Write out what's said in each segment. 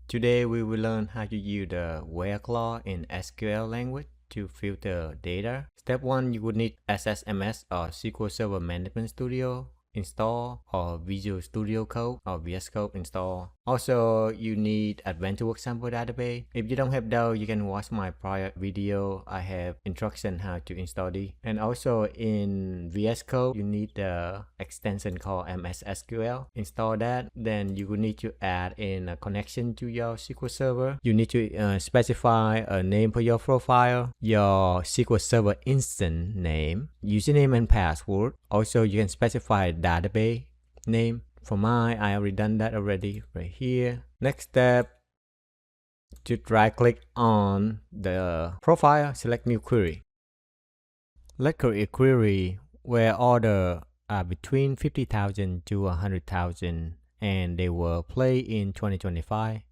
Today we will learn how to use the where clause in SQL language to filter data. Step 1, you would need SSMS or SQL Server Management Studio install, or Visual Studio Code or VS Code install. Also, you need Adventureworks sample database. If you don't have those, you can watch my prior video. I have instruction how to install it. And also in VS Code, you need the extension called MS SQL. Install that. Then you will need to add in a connection to your SQL Server. You need to specify a name for your profile, your SQL Server instance name, username and password. Also, you can specify database name. For mine, I already done that already right here. Next step, just right click on the profile, select new query. Let's create a query where order are between 50,000 to 100,000 and they will play in 2025.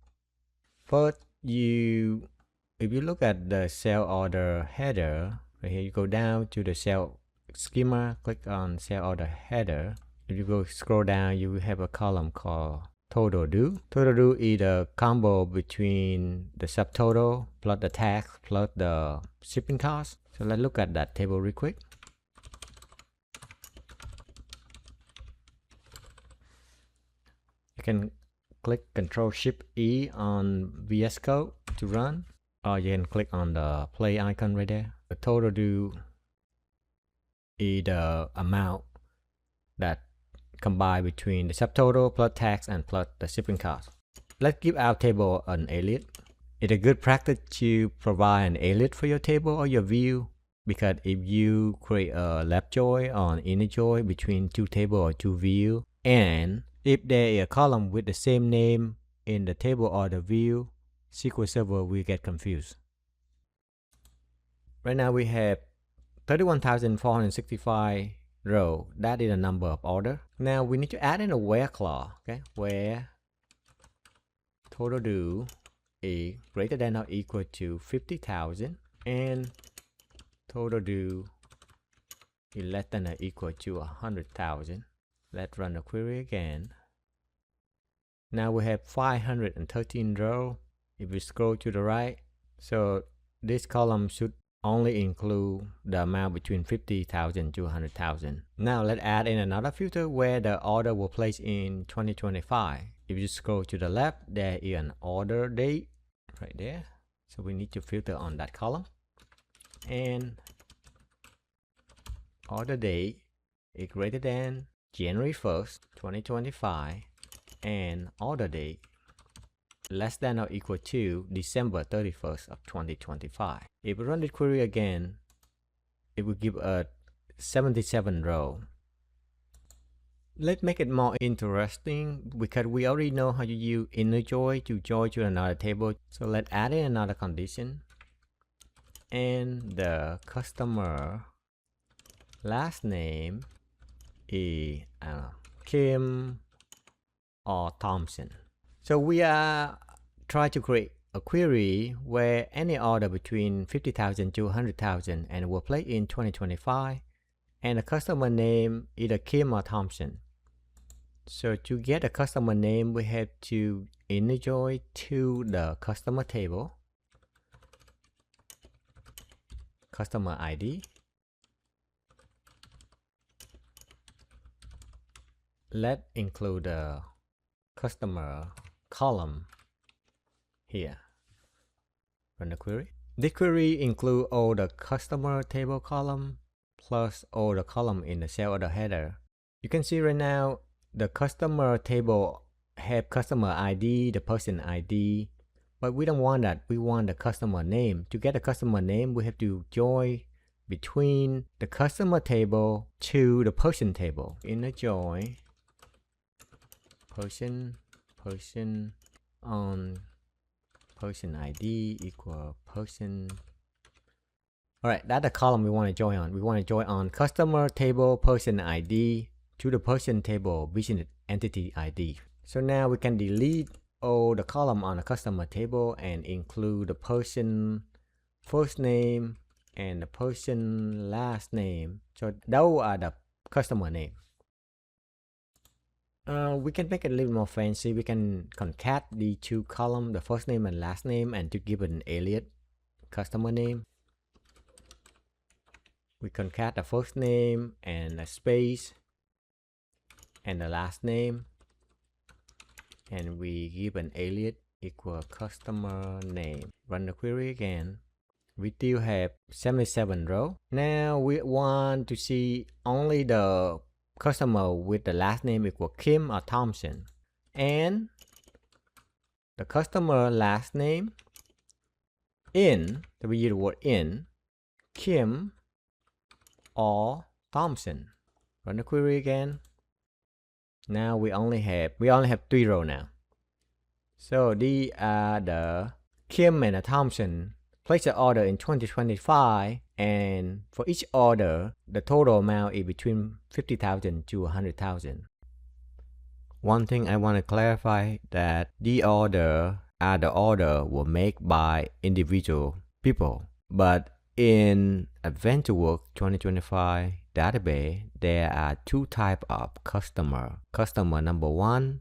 First, if you look at the cell order header, right here you go down to the cell schema, click on cell order header. If you go scroll down, you will have a column called total due. Total due is the combo between the subtotal plus the tax plus the shipping cost. So let's look at that table real quick. You can click Ctrl+Shift+E on VS Code to run, or you can click on the play icon right there. The total due is the amount that combine between the subtotal plus tax and plus the shipping cost. Let's give our table an alias. It's a good practice to provide an alias for your table or your view, because if you create a left join or inner join between two tables or two views, and if there is a column with the same name in the table or the view, SQL Server will get confused. Right now we have 31,465 row. That is a number of order. Now we need to add in a where clause. Okay, where total due is greater than or equal to 50,000 and total due is less than or equal to 100,000. Let's run the query again. Now we have 513 row. If we scroll to the right, so this column should only include the amount between 50,000 to 100,000. Now let's add in another filter where the order will place in 2025. If you scroll to the left, there is an order date right there. So we need to filter on that column. And order date is greater than January 1st, 2025, and order date less than or equal to December 31st of 2025. If we run the query again, it will give a 77 row. Let's make it more interesting, because we already know how to use inner join to join to another table. So let's add in another condition. And the customer last name is Kim or Thompson. So we are trying to create a query where any order between 50,000 to 100,000 and will play in 2025, and the customer name either Kim or Thompson. So to get a customer name, we have to inner join to the customer table, customer ID. Let's include the customer column here. Run the query. This query includes all the customer table column plus all the column in the cell order header. You can see right now the customer table have customer ID, the person ID, but we don't want that. We want the customer name. To get the customer name, we have to join between the customer table to the person table. Inner join person on person ID equal person. Alright, that's the column we want to join on. We want to join on customer table person ID to the person table business entity ID. So now we can delete all the column on the customer table and include the person first name and the person last name. So those are the customer name. We can make it a little more fancy. We can concat the two columns, the first name and last name, and to give it an alias customer name. We concat the first name and a space and the last name, and we give an alias equal customer name. Run the query again. We still have 77 rows. Now we want to see only the customer with the last name equal Kim or Thompson, and the customer last name in, so we use the word in, Kim or Thompson. Run the query again. Now we only have 3 rows now. So these are the Kim and the Thompson. Place the order in 2025, and for each order, the total amount is between 50,000 to 100,000. One thing I want to clarify that the order were made by individual people, but in Adventureworks 2025 database, there are 2 types of customer. Customer number 1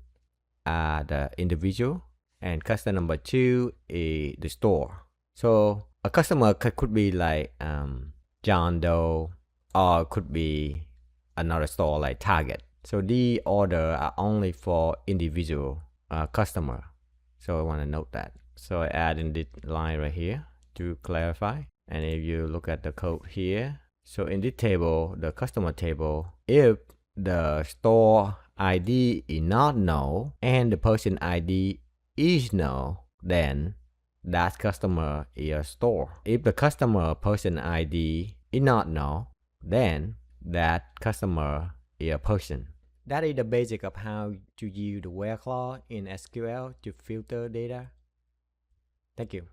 are the individual, and customer number 2 is the store. So a customer could be like John Doe, or could be another store like Target. So the order are only for individual customer. So I want to note that. So I add in this line right here to clarify. And if you look at the code here, so in this table, the customer table, if the store ID is not null and the person ID is null, then that customer is a store. If the customer person ID is not null, then that customer is a person. That is the basic of how to use the where clause in SQL to filter data. Thank you.